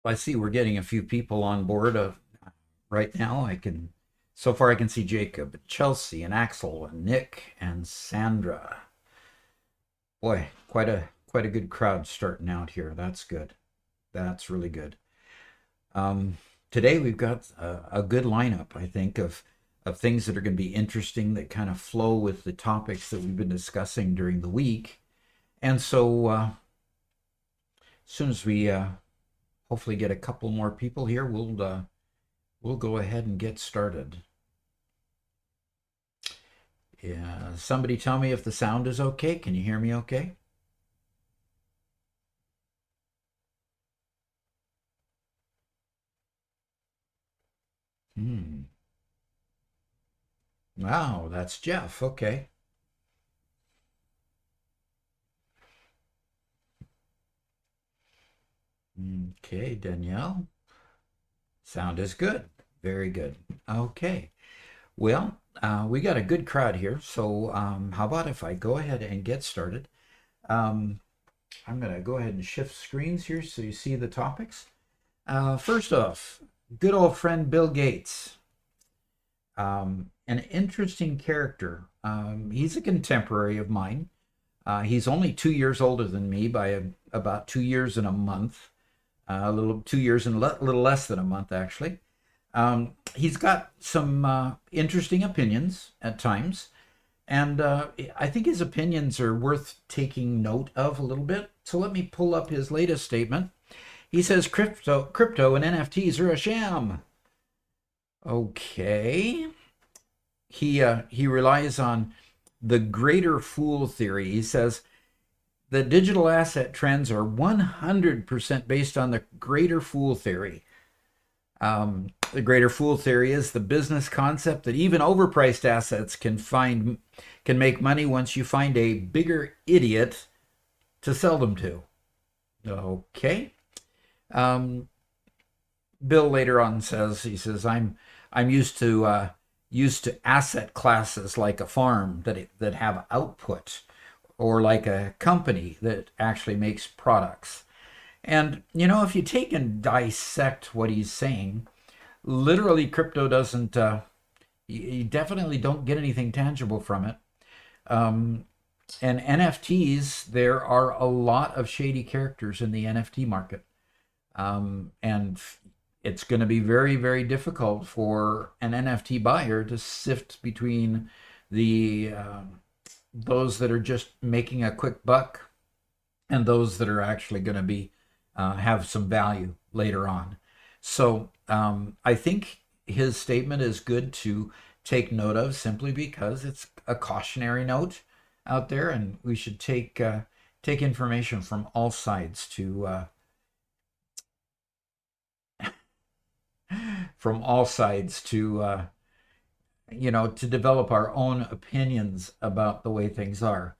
I see we're getting a few people on board right now. So far I can see Jacob, Chelsea, and Axel, and Nick, and Sandra. Boy, quite a good crowd starting out here. That's good. That's really good. Um, Today we've got a good lineup, I think, of things that are going to be interesting that kind of flow with the topics that we've been discussing during the week. And so, as soon as we hopefully get a couple more people here, we'll go ahead and get started. Yeah, somebody tell me if the sound is okay. Can you hear me okay? Hmm. Wow, that's Jeff. Okay. Okay, Danielle. Sound is good. Very good. Okay. Well, we got a good crowd here. So, how about if I go ahead and get started? Um, I'm going to go ahead and shift screens here so you see the topics. First off, good old friend Bill Gates. An interesting character. He's a contemporary of mine. He's only 2 years older than me by about 2 years and a month. A little 2 years and a little less than a month, actually. He's got some interesting opinions at times, and I think his opinions are worth taking note of a little bit. So let me pull up his latest statement. He says crypto and NFTs are a sham. Okay. He relies on the greater fool theory. He says the digital asset trends are 100% based on the greater fool theory. The greater fool theory is the business concept that even overpriced assets can make money once you find a bigger idiot to sell them to. Okay. Um, Bill later on says I'm used to asset classes like a farm that have output, or like a company that actually makes products. And if you take and dissect what he's saying, literally crypto doesn't. You definitely don't get anything tangible from it. Um, and NFTs, there are a lot of shady characters in the NFT market. And it's going to be very, very difficult for an NFT buyer to sift between the those that are just making a quick buck and those that are actually going to be have some value later on. So I think his statement is good to take note of, simply because it's a cautionary note out there, and we should take information from all sides to develop our own opinions about the way things are.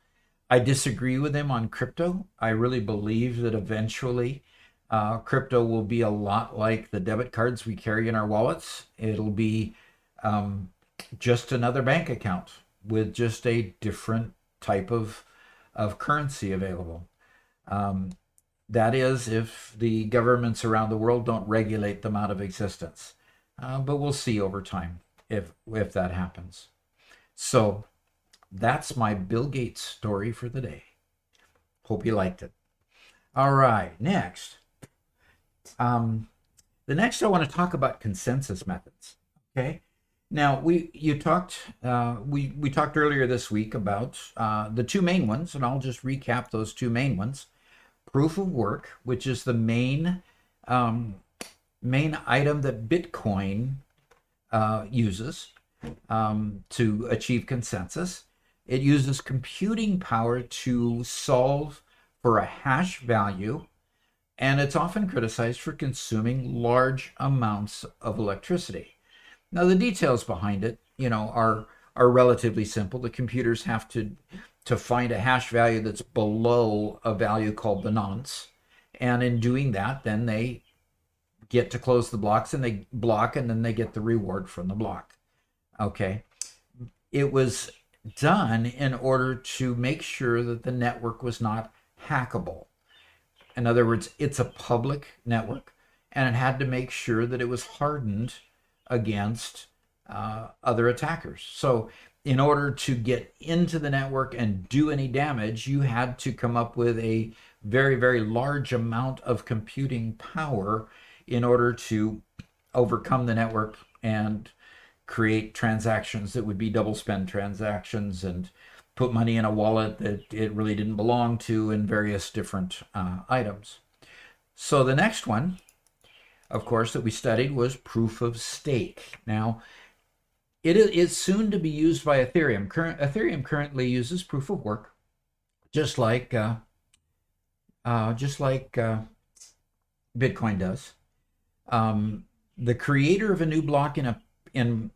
I disagree with him on crypto. I really believe that eventually crypto will be a lot like the debit cards we carry in our wallets. It'll be just another bank account with just a different type of currency available. Um, that is, if the governments around the world don't regulate them out of existence. But we'll see over time if that happens. So that's my Bill Gates story for the day. Hope you liked it. All right, next. The next I want to talk about consensus methods. Okay. Now we talked earlier this week about the two main ones, and I'll just recap those two main ones. Proof of work, which is the main item that Bitcoin uses to achieve consensus. It uses computing power to solve for a hash value, and it's often criticized for consuming large amounts of electricity. Now, the details behind it, are relatively simple. The computers have to find a hash value that's below a value called the nonce, and in doing that, then they get to close the blocks, and they block, and then they get the reward from the block. Okay. It was done in order to make sure that the network was not hackable. In other words, it's a public network, and it had to make sure that it was hardened against other attackers. So in order to get into the network and do any damage, you had to come up with a very, very large amount of computing power in order to overcome the network and create transactions that would be double spend transactions and put money in a wallet that it really didn't belong to and various different items. So the next one, of course, that we studied was proof of stake. Now, it is soon to be used by Ethereum. Ethereum currently uses proof of work, just like Bitcoin does. The creator of a new block in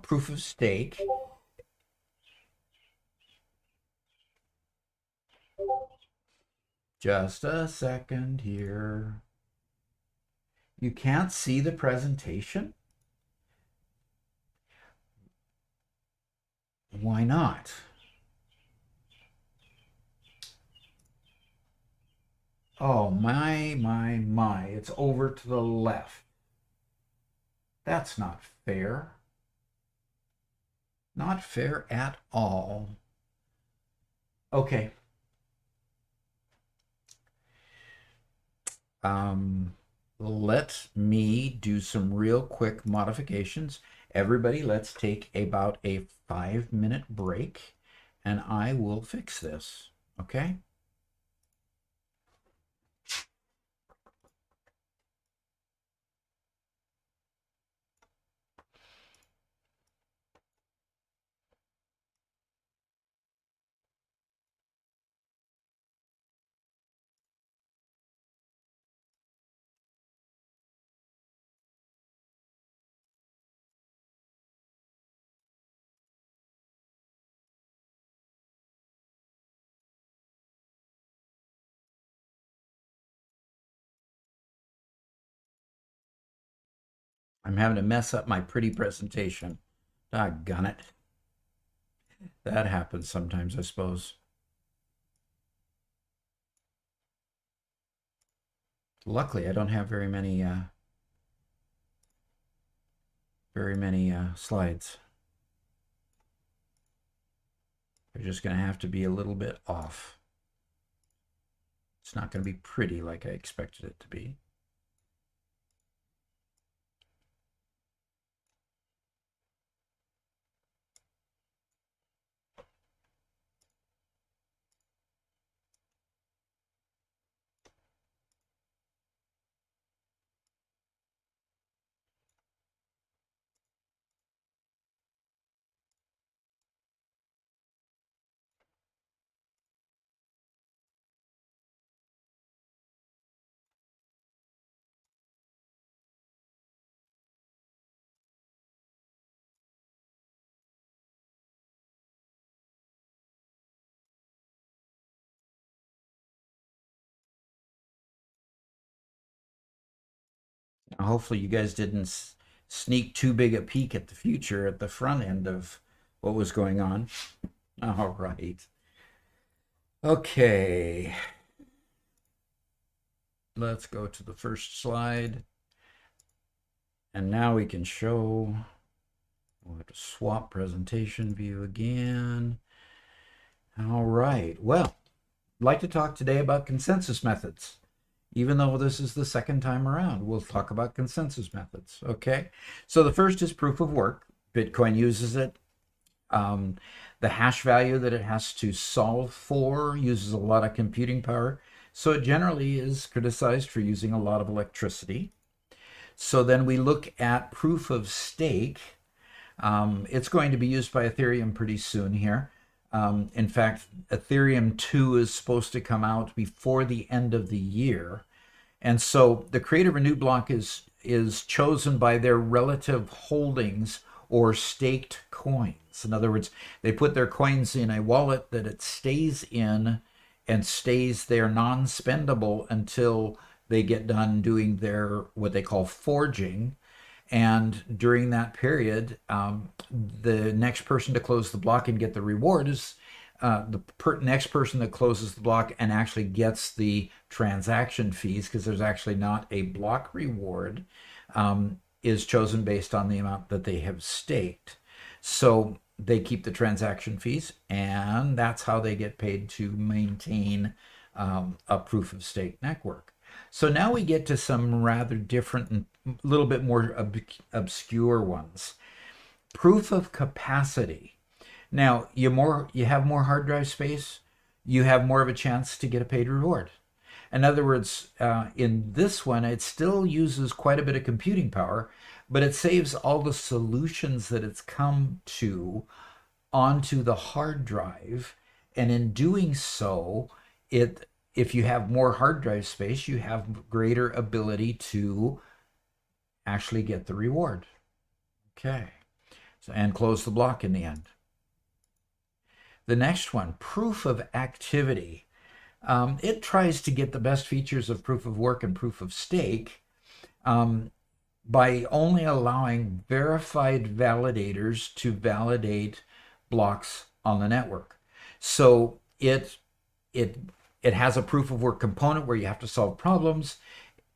proof of stake just a second here. You can't see the presentation? Why not? Oh, my. It's over to the left. That's not fair. Not fair at all. Okay. Let me do some real quick modifications. Everybody, let's take about a 5-minute break and I will fix this. Okay? I'm having to mess up my pretty presentation. Doggone it. That happens sometimes, I suppose. Luckily, I don't have very many slides. They're just going to have to be a little bit off. It's not going to be pretty like I expected it to be. Hopefully you guys didn't sneak too big a peek at the future at the front end of what was going on. All right. Okay. Let's go to the first slide. And now we can show, we'll have to swap presentation view again. All right. Well, I'd like to talk today about consensus methods. Even though this is the second time around, we'll talk about consensus methods, okay? So the first is proof of work. Bitcoin uses it. The hash value that it has to solve for uses a lot of computing power. So it generally is criticized for using a lot of electricity. So then we look at proof of stake. It's going to be used by Ethereum pretty soon here. In fact, Ethereum 2 is supposed to come out before the end of the year. And so the creator of a new block is chosen by their relative holdings or staked coins. In other words, they put their coins in a wallet that it stays in and stays there non-spendable until they get done doing their what they call forging. And during that period, the next person to close the block and get the reward is next person that closes the block and actually gets the transaction fees, because there's actually not a block reward, is chosen based on the amount that they have staked. So they keep the transaction fees, and that's how they get paid to maintain a proof of stake network. So now we get to some rather different and a little bit more obscure ones. Proof of capacity. Now, you have more hard drive space, you have more of a chance to get a paid reward. In other words, in this one, it still uses quite a bit of computing power, but it saves all the solutions that it's come to onto the hard drive. And in doing so, if you have more hard drive space, you have greater ability to actually get the reward. Okay. So, and close the block in the end. The next one, proof of activity. It tries to get the best features of proof of work and proof of stake by only allowing verified validators to validate blocks on the network. So it has a proof of work component where you have to solve problems,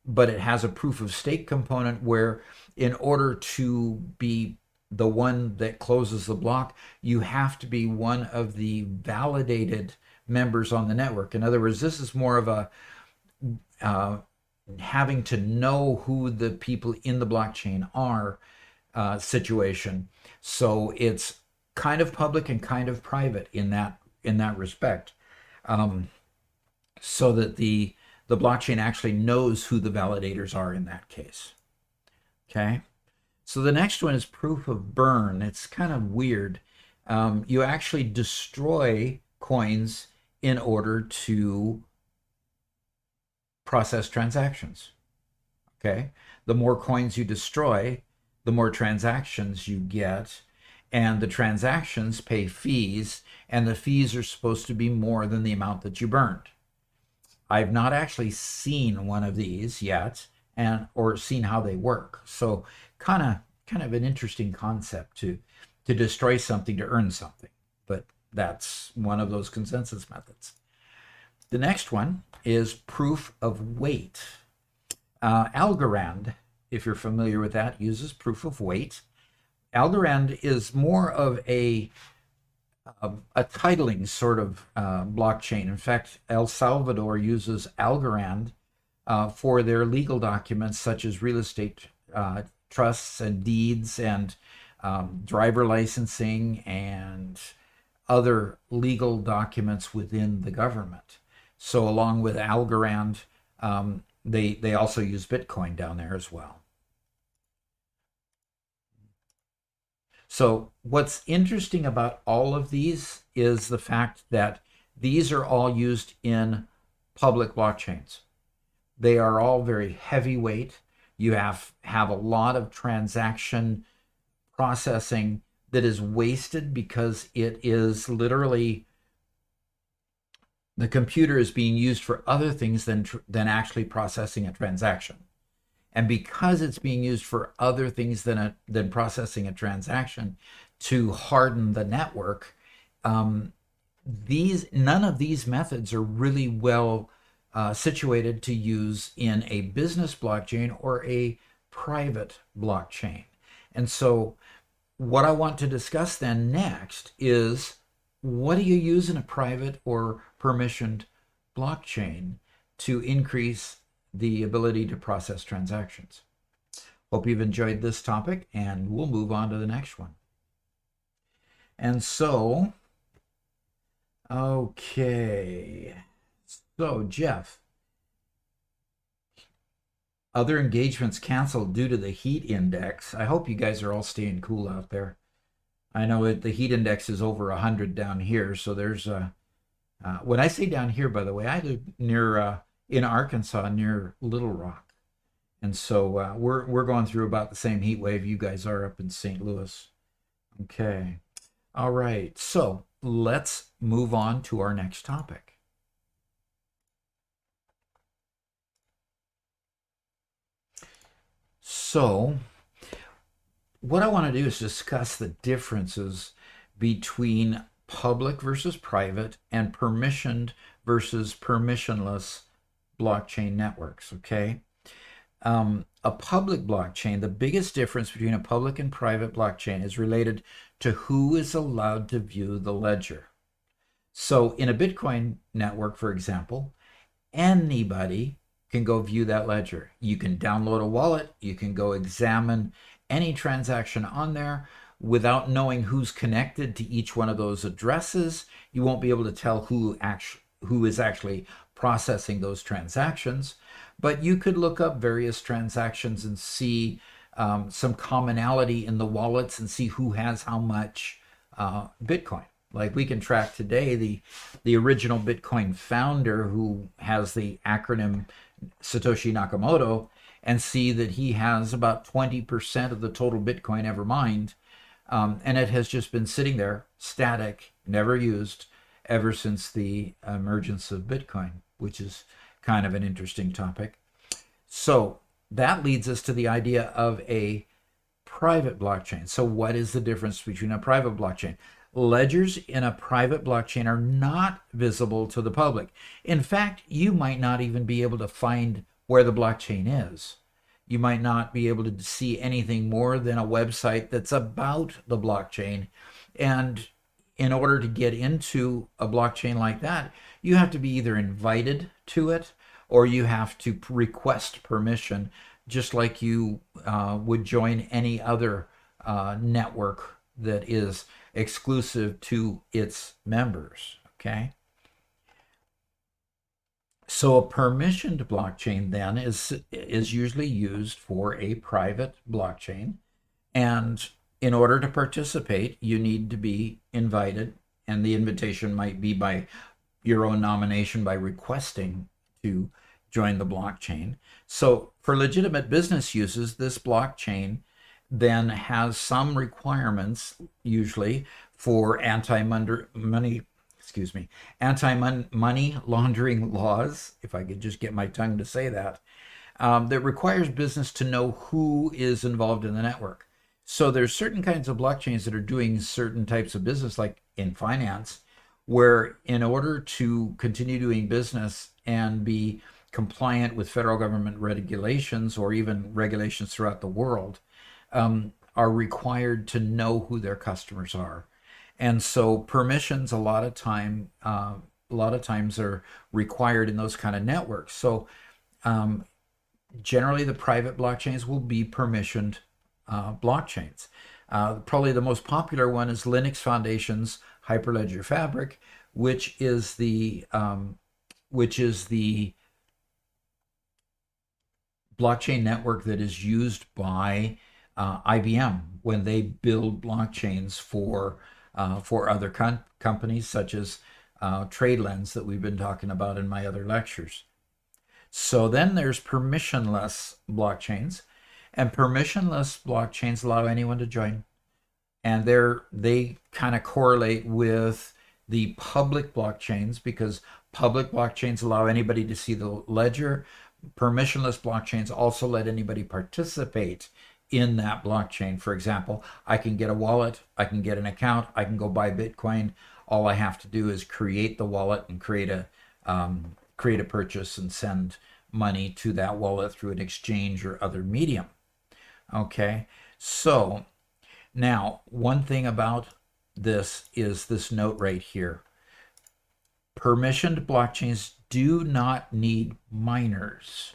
but it has a proof of stake component where, in order to be the one that closes the block, you have to be one of the validated members on the network. In other words, this is more of a having to know who the people in the blockchain are situation. So it's kind of public and kind of private in that respect, so that the blockchain actually knows who the validators are in that case. Okay. So the next one is proof of burn. It's kind of weird. You actually destroy coins in order to process transactions. Okay. The more coins you destroy, the more transactions you get, and the transactions pay fees, and the fees are supposed to be more than the amount that you burned. I've not actually seen one of these yet, or seen how they work. So kind of an interesting concept to destroy something to earn something, but that's one of those consensus methods. The next one is proof of weight. Algorand, if you're familiar with that, uses proof of weight. Algorand is more of a titling sort of blockchain. In fact, El Salvador uses Algorand for their legal documents, such as real estate trusts and deeds and driver licensing and other legal documents within the government. So along with Algorand, they also use Bitcoin down there as well. So what's interesting about all of these is the fact that these are all used in public blockchains. They are all very heavyweight. You have a lot of transaction processing that is wasted because it is literally, the computer is being used for other things than actually processing a transaction. And because it's being used for other things than processing a transaction to harden the network, none of these methods are really well situated to use in a business blockchain or a private blockchain. And so what I want to discuss then next is, what do you use in a private or permissioned blockchain to increase the ability to process transactions? Hope you've enjoyed this topic, and we'll move on to the next one. And so, okay. So, Jeff, other engagements canceled due to the heat index. I hope you guys are all staying cool out there. I know the heat index is over 100 down here, so there's when I say down here, by the way, I live near in Arkansas, near Little Rock, and so we're going through about the same heat wave you guys are up in St. Louis. Okay, all right. So let's move on to our next topic. So what I want to do is discuss the differences between public versus private, and permissioned versus permissionless blockchain networks, okay? A public blockchain, the biggest difference between a public and private blockchain is related to who is allowed to view the ledger. So in a Bitcoin network, for example, anybody can go view that ledger. You can download a wallet, you can go examine any transaction on there without knowing who's connected to each one of those addresses. You won't be able to tell who is actually processing those transactions, but you could look up various transactions and see some commonality in the wallets and see who has how much Bitcoin. Like we can track today the original Bitcoin founder, who has the acronym Satoshi Nakamoto, and see that he has about 20% of the total Bitcoin ever mined. And it has just been sitting there static, never used, ever since the emergence of Bitcoin, which is kind of an interesting topic. So that leads us to the idea of a private blockchain. So what is the difference between a private blockchain? Ledgers in a private blockchain are not visible to the public. In fact, you might not even be able to find where the blockchain is. You might not be able to see anything more than a website that's about the blockchain. And in order to get into a blockchain like that, you have to be either invited to it or you have to request permission, just like you would join any other network that is exclusive to its members, okay? So a permissioned blockchain then is usually used for a private blockchain, and in order to participate, you need to be invited, and the invitation might be by your own nomination by requesting to join the blockchain. So for legitimate business uses, this blockchain then has some requirements, usually for anti-money laundering laws, if I could just get my tongue to say that, that requires business to know who is involved in the network. So there's certain kinds of blockchains that are doing certain types of business, like in finance, where in order to continue doing business and be compliant with federal government regulations or even regulations throughout the world, are required to know who their customers are. And so permissions a lot of times are required in those kind of networks. So generally the private blockchains will be permissioned blockchains. Probably the most popular one is Linux Foundation's Hyperledger Fabric, which is the blockchain network that is used by IBM when they build blockchains for other companies, such as TradeLens that we've been talking about in my other lectures. So then there's permissionless blockchains, and permissionless blockchains allow anyone to join, and they kind of correlate with the public blockchains, because public blockchains allow anybody to see the ledger. Permissionless blockchains also let anybody participate in that blockchain. For example, I can get a wallet, I can get an account, I can go buy Bitcoin. All I have to do is create the wallet and create a purchase and send money to that wallet through an exchange or other medium. Okay, so now one thing about this is this note right here. Permissioned blockchains do not need miners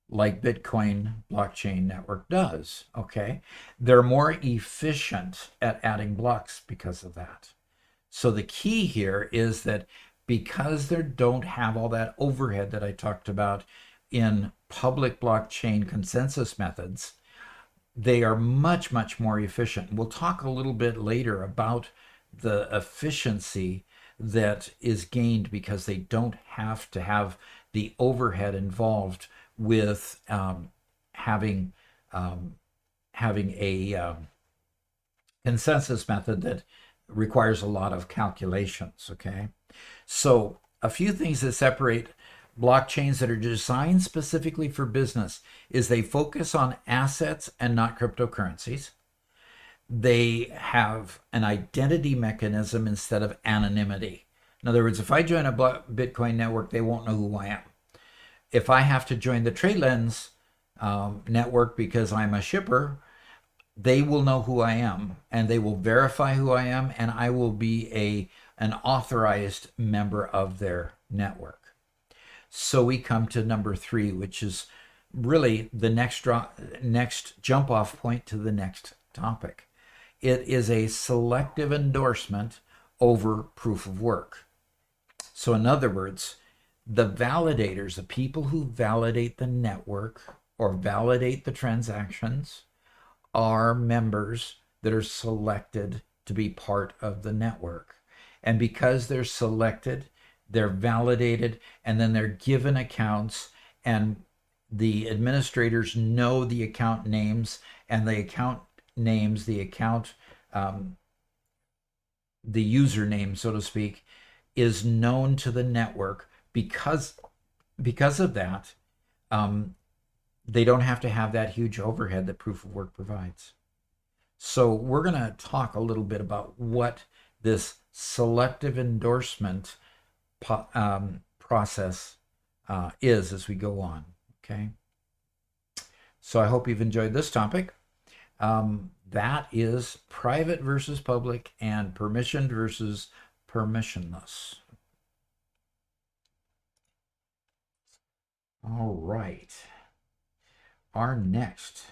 like Bitcoin blockchain network does, okay? They're more efficient at adding blocks because of that. So the key here is that because they don't have all that overhead that I talked about in public blockchain consensus methods, they are much, much more efficient. We'll talk a little bit later about the efficiency that is gained because they don't have to have the overhead involved with having a consensus method that requires a lot of calculations, okay? So a few things that separate blockchains that are designed specifically for business is they focus on assets and not cryptocurrencies. they have an identity mechanism instead of anonymity. In other words, if I join a Bitcoin network, they won't know who I am. If I have to join the TradeLens network because I'm a shipper, they will know who I am and they will verify who I am, and I will be an authorized member of their network. So we come to number 3, which is really the next jump off point to the next topic. It is a selective endorsement over proof of work. So in other words, the validators, the people who validate the network or validate the transactions, are members that are selected to be part of the network. And because they're selected, they're validated, and then they're given accounts, and the administrators know the account names, and the account names, the username, so to speak, is known to the network. Because of that, they don't have to have that huge overhead that proof of work provides. So we're going to talk a little bit about what this selective endorsement process is as we go on. Okay. So I hope you've enjoyed this topic. That is private versus public and permissioned versus permissionless. All right. Our next.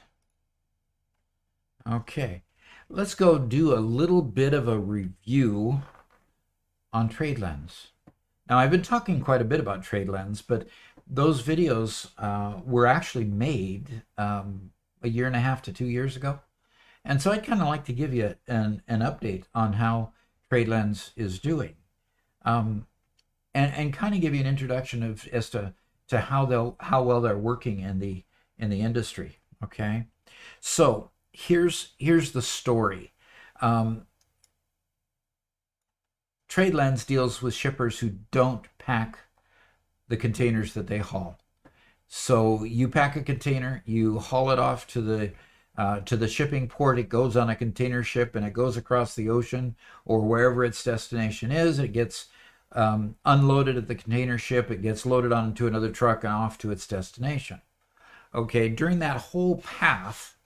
Okay. Let's go do a little bit of a review on TradeLens. Now, I've been talking quite a bit about TradeLens, but those videos were actually made a 1.5 to 2 years ago. And so I'd kind of like to give you an update on how TradeLens is doing, and kind of give you an introduction as to how well they're working in the industry. Okay, so here's the story. TradeLens deals with shippers who don't pack the containers that they haul. So you pack a container, you haul it off to the shipping port. It goes on a container ship and it goes across the ocean or wherever its destination is. It gets unloaded at the container ship. It gets loaded onto another truck and off to its destination. Okay, during that whole path,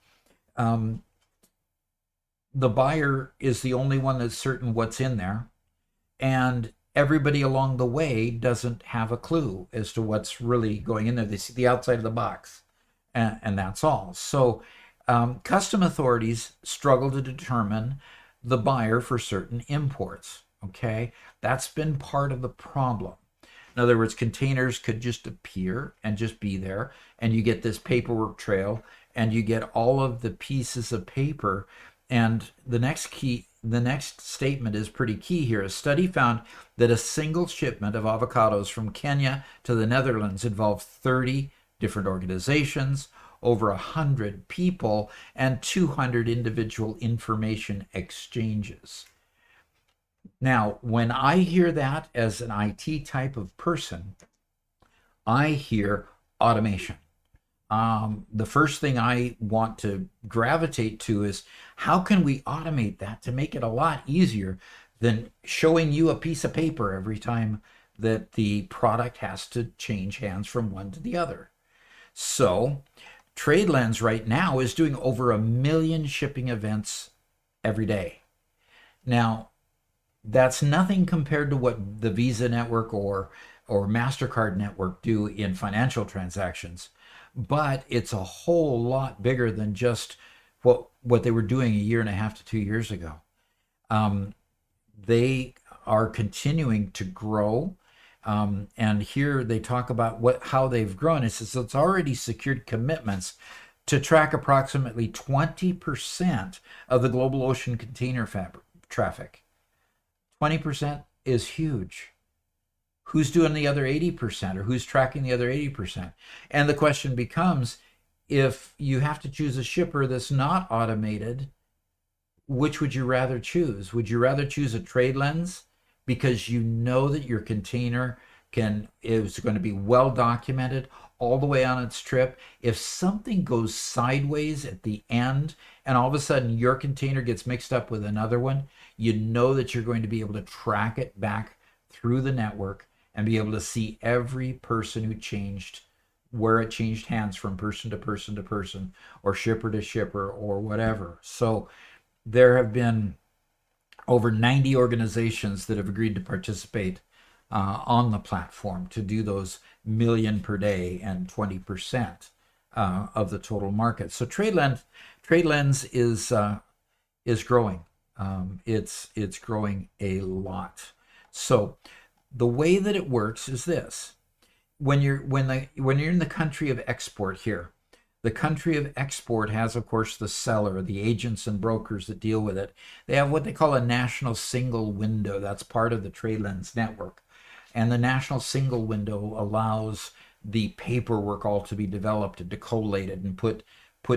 the buyer is the only one that's certain what's in there, and everybody along the way doesn't have a clue as to what's really going in there. They see the outside of the box, and that's all. So custom authorities struggle to determine the buyer for certain imports. Okay, that's been part of the problem. In other words, containers could just appear and just be there, and you get this paperwork trail, and you get all of the pieces of paper. And the next statement is pretty key here. A study found that a single shipment of avocados from Kenya to the Netherlands involved 30 different organizations, over 100 people, and 200 individual information exchanges. Now, when I hear that as an IT type of person, I hear automation. The first thing I want to gravitate to is how can we automate that to make it a lot easier than showing you a piece of paper every time that the product has to change hands from one to the other. So TradeLens right now is doing over 1 million shipping events every day. Now, that's nothing compared to what the Visa network or MasterCard network do in financial transactions, but it's a whole lot bigger than just what they were doing 1.5 to 2 years ago. They are continuing to grow, and here they talk about how they've grown. It says it's already secured commitments to track approximately 20% of the global ocean container traffic. 20% is huge. Who's doing the other 80%, or who's tracking the other 80%? And the question becomes, if you have to choose a shipper that's not automated, which would you rather choose? Would you rather choose a TradeLens because you know that your container is going to be well documented all the way on its trip. If something goes sideways at the end and all of a sudden your container gets mixed up with another one, you know that you're going to be able to track it back through the network and be able to see every person who changed, where it changed hands from person to person to person, or shipper to shipper, or whatever. So there have been over 90 organizations that have agreed to participate on the platform to do those million per day and 20% of the total market. So TradeLens is growing. It's growing a lot. So the way that it works is this: when you're in the country of export here, the country of export has, of course, the seller, the agents and brokers that deal with it. They have what they call a national single window. That's part of the TradeLens network. And the national single window allows the paperwork all to be developed and collated and put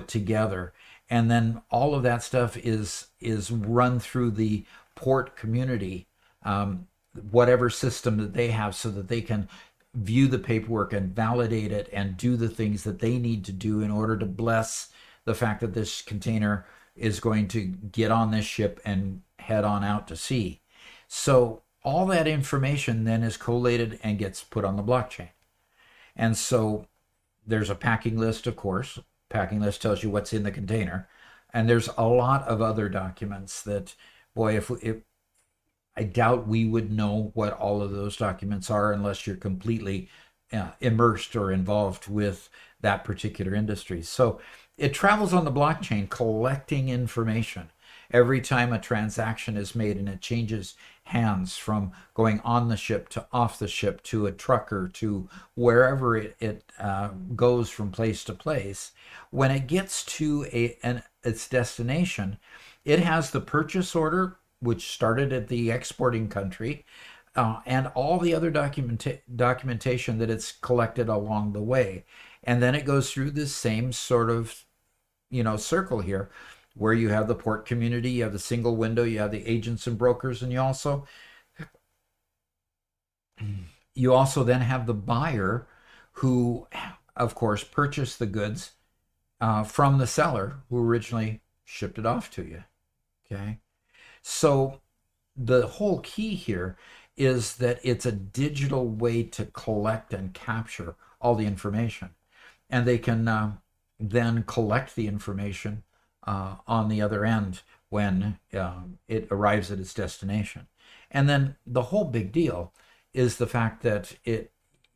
together. And then all of that stuff is run through the port community, whatever system that they have, so that they can view the paperwork and validate it and do the things that they need to do in order to bless the fact that this container is going to get on this ship and head on out to sea. So all that information then is collated and gets put on the blockchain. And so there's a packing list, of course. Packing list tells you what's in the container. And there's a lot of other documents that, boy, if I doubt we would know what all of those documents are unless you're completely immersed or involved with that particular industry. So it travels on the blockchain collecting information. Every time a transaction is made and it changes hands from going on the ship to off the ship to a trucker to wherever it goes from place to place, when it gets to its destination, it has the purchase order, which started at the exporting country, and all the other documentation that it's collected along the way. And then it goes through this same sort of, circle here, where you have the port community, you have the single window, you have the agents and brokers, and you also then have the buyer who, of course, purchased the goods from the seller who originally shipped it off to you. Okay. So the whole key here is that it's a digital way to collect and capture all the information. And they can then collect the information on the other end when it arrives at its destination. And then the whole big deal is the fact that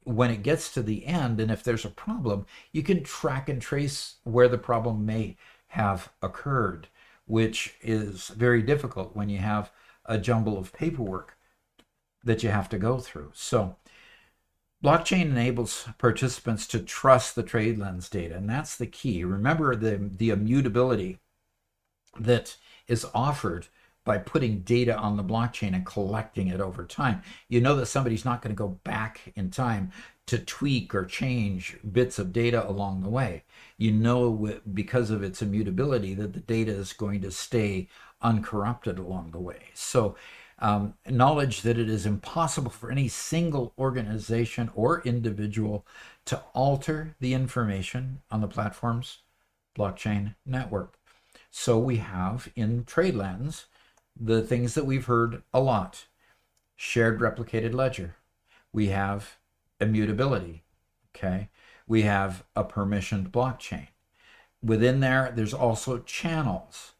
when it gets to the end, and if there's a problem, you can track and trace where the problem may have occurred, which is very difficult when you have a jumble of paperwork that you have to go through. So blockchain enables participants to trust the TradeLens data, and that's the key. Remember the immutability that is offered by putting data on the blockchain and collecting it over time. You know that somebody's not going to go back in time to tweak or change bits of data along the way. You know, because of its immutability, that the data is going to stay uncorrupted along the way. So knowledge that it is impossible for any single organization or individual to alter the information on the platform's blockchain network. So we have in TradeLens the things that we've heard a lot: shared replicated ledger. We have immutability. Okay. We have a permissioned blockchain. Within there's also channels.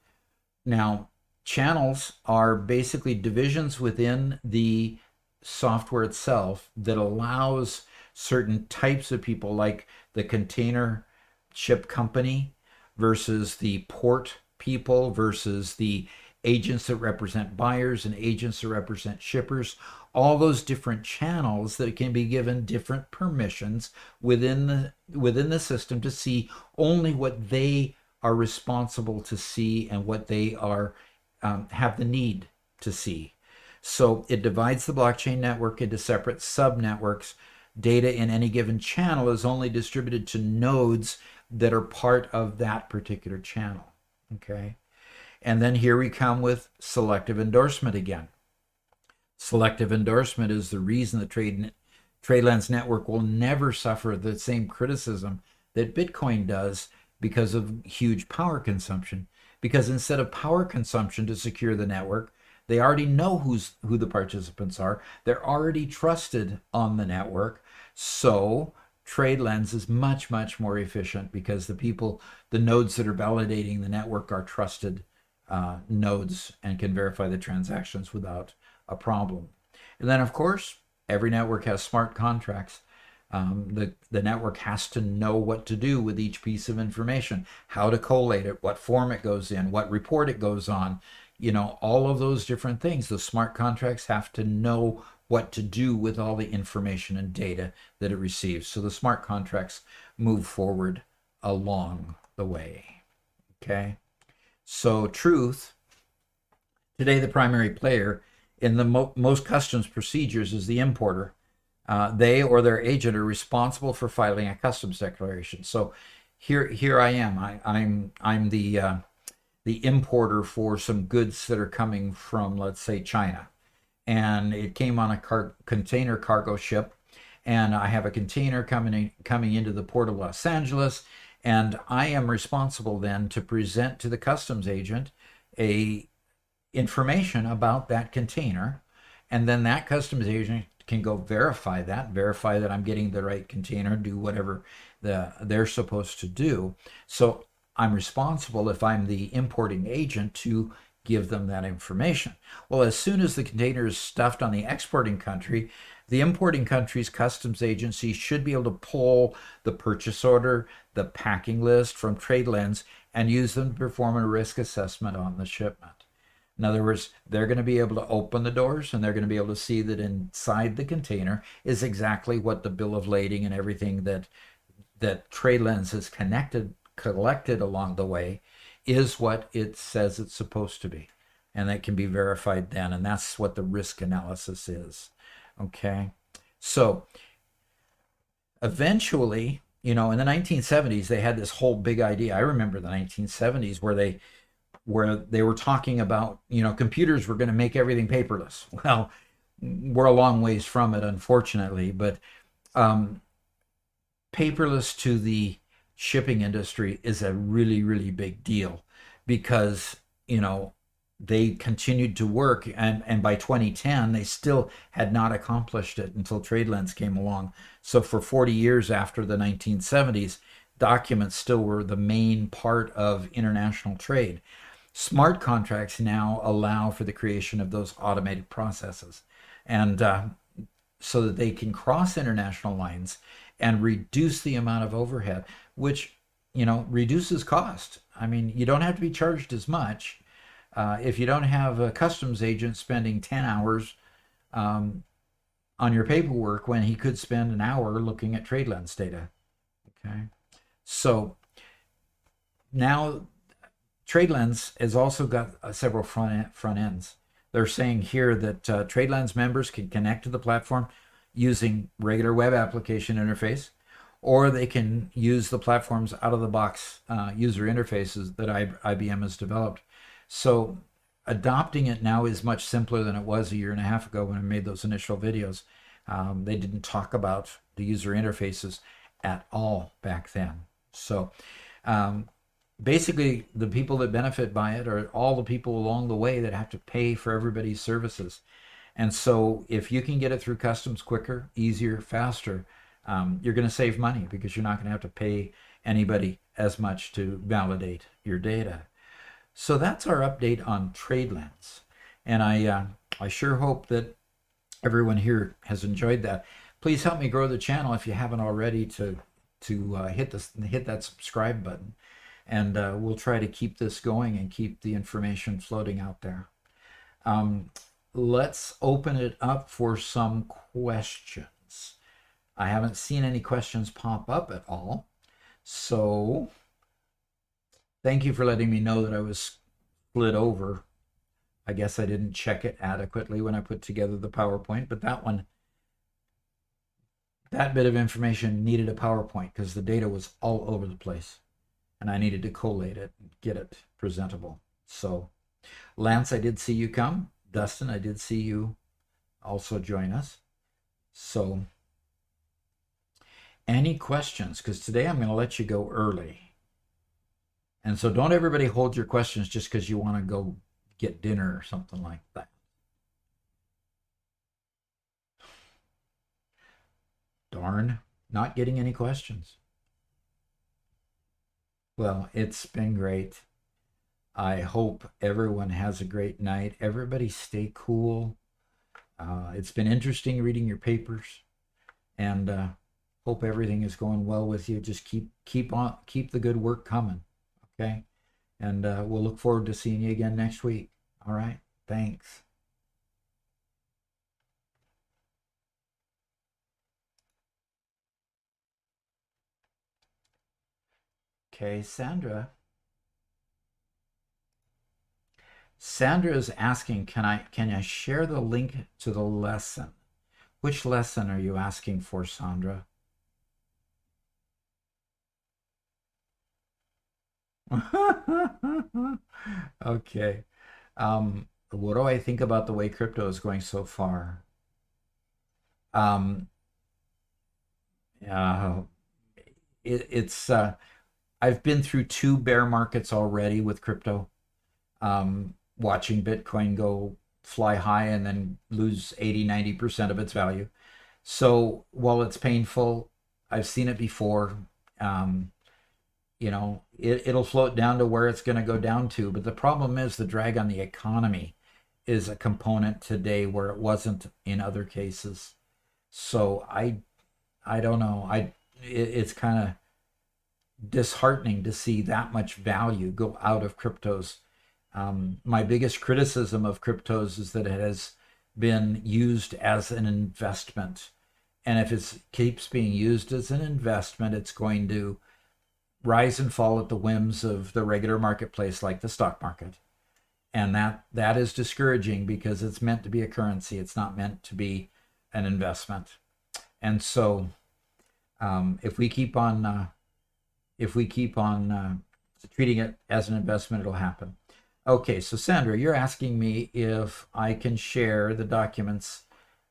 Now, channels are basically divisions within the software itself that allows certain types of people, like the container ship company versus the port people versus the agents that represent buyers and agents that represent shippers, all those different channels that can be given different permissions within the system to see only what they are responsible to see and what they are have the need to see. So it divides the blockchain network into separate sub-networks. Data in any given channel is only distributed to nodes that are part of that particular channel. Okay. And then here we come with selective endorsement again. Selective endorsement is the reason that TradeLens network will never suffer the same criticism that Bitcoin does because of huge power consumption. Because instead of power consumption to secure the network, they already know who the participants are. They're already trusted on the network. So TradeLens is much, much more efficient because the nodes that are validating the network are trusted nodes and can verify the transactions without a problem. And then, of course, every network has smart contracts. The network has to know what to do with each piece of information, how to collate it, what form it goes in, what report it goes on, all of those different things. The smart contracts have to know what to do with all the information and data that it receives. So the smart contracts move forward along the way. Okay. So truth, today the primary player in the most customs procedures is the importer. They or their agent are responsible for filing a customs declaration. So here I am. I'm the importer for some goods that are coming from, let's say, China, and it came on a container cargo ship, and I have a container coming into the port of Los Angeles, and I am responsible then to present to the customs agent a information about that container, and then that customs agent can go verify that I'm getting the right container, do whatever they're supposed to do. So I'm responsible, if I'm the importing agent, to give them that information. Well, as soon as the container is stuffed on the exporting country, the importing country's customs agency should be able to pull the purchase order, the packing list from TradeLens, and use them to perform a risk assessment on the shipment. In other words, they're going to be able to open the doors, and they're going to be able to see that inside the container is exactly what the bill of lading and everything that TradeLens has collected along the way is what it says it's supposed to be. And that can be verified then. And that's what the risk analysis is. Okay. So eventually, in the 1970s, they had this whole big idea. I remember the 1970s where they were talking about, computers were going to make everything paperless. Well, we're a long ways from it, unfortunately, but paperless to the shipping industry is a really, really big deal because, they continued to work, and by 2010, they still had not accomplished it until TradeLens came along. So for 40 years after the 1970s, documents still were the main part of international trade. Smart contracts now allow for the creation of those automated processes, and so that they can cross international lines and reduce the amount of overhead, which reduces cost. I mean, you don't have to be charged as much if you don't have a customs agent spending 10 hours on your paperwork when he could spend an hour looking at TradeLens data. Okay, so now TradeLens has also got several front ends. They're saying here that TradeLens members can connect to the platform using regular web application interface, or they can use the platform's out-of-the-box user interfaces that IBM has developed. So adopting it now is much simpler than it was a year and a half ago when I made those initial videos. They didn't talk about the user interfaces at all back then. So basically, the people that benefit by it are all the people along the way that have to pay for everybody's services. And so if you can get it through customs quicker, easier, faster, you're going to save money because you're not going to have to pay anybody as much to validate your data. So that's our update on TradeLens. And I sure hope that everyone here has enjoyed that. Please help me grow the channel if you haven't already to hit that subscribe button. And we'll try to keep this going and keep the information floating out there. Let's open it up for some questions. I haven't seen any questions pop up at all. So thank you for letting me know that I was split over. I guess I didn't check it adequately when I put together the PowerPoint, but that bit of information needed a PowerPoint because the data was all over the place. And I needed to collate it and get it presentable. So, Lance, I did see you come. Dustin, I did see you also join us. So, Any questions? Because today I'm going to let you go early. And so don't everybody hold your questions just because you want to go get dinner or something like that. Darn, not getting any questions. Well, it's been great. I hope everyone has a great night. Everybody stay cool. It's been interesting reading your papers, and hope everything is going well with you. Just keep the good work coming, okay? And we'll look forward to seeing you again next week. All right, thanks. Okay, Sandra. Sandra is asking, can I share the link to the lesson? Which lesson are you asking for, Sandra? Okay. What do I think about the way crypto is going so far? Um, uh, it's I've been through two bear markets already with crypto. Watching Bitcoin go fly high and then lose 80-90% of its value. So while it's painful, I've seen it before. Um, it'll float down to where it's going to go down to. But the problem is the drag on the economy is a component today where it wasn't in other cases. So I don't know. It's kind of disheartening to see that much value go out of cryptos. My biggest criticism of cryptos is that it has been used as an investment. And if it keeps being used as an investment, it's going to rise and fall at the whims of the regular marketplace like the stock market. And that is discouraging because it's meant to be a currency. It's not meant to be an investment. And so if we keep on treating it as an investment, it'll happen. Okay, so Sandra, you're asking me if I can share the documents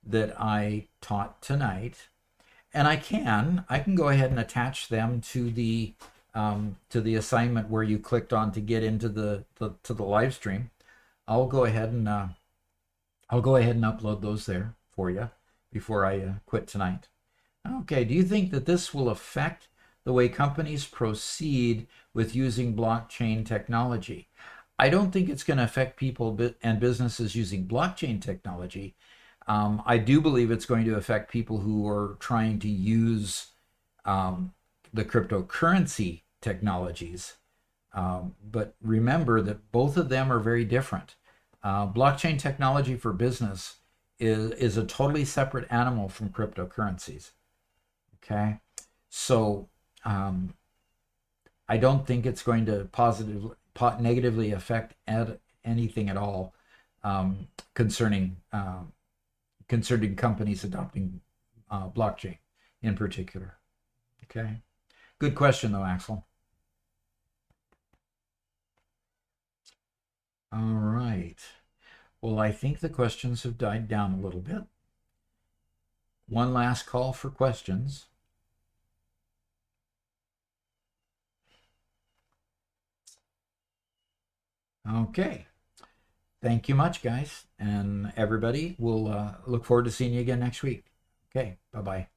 that I taught tonight, and I can. I can go ahead and attach them to the assignment where you clicked on to get into the live stream. I'll go ahead and upload those there for you before I quit tonight. Okay, do you think that this will affect the way companies proceed with using blockchain technology? I don't think it's going to affect people and businesses using blockchain technology. I do believe it's going to affect people who are trying to use the cryptocurrency technologies. But remember that both of them are very different. Blockchain technology for business is a totally separate animal from cryptocurrencies. Okay, so I don't think it's going to negatively affect anything at all concerning companies adopting blockchain in particular. Okay, good question though, Axel. All right. Well, I think the questions have died down a little bit. One last call for questions. Okay. Thank you much, guys. And everybody, we'll look forward to seeing you again next week. Okay. Bye-bye.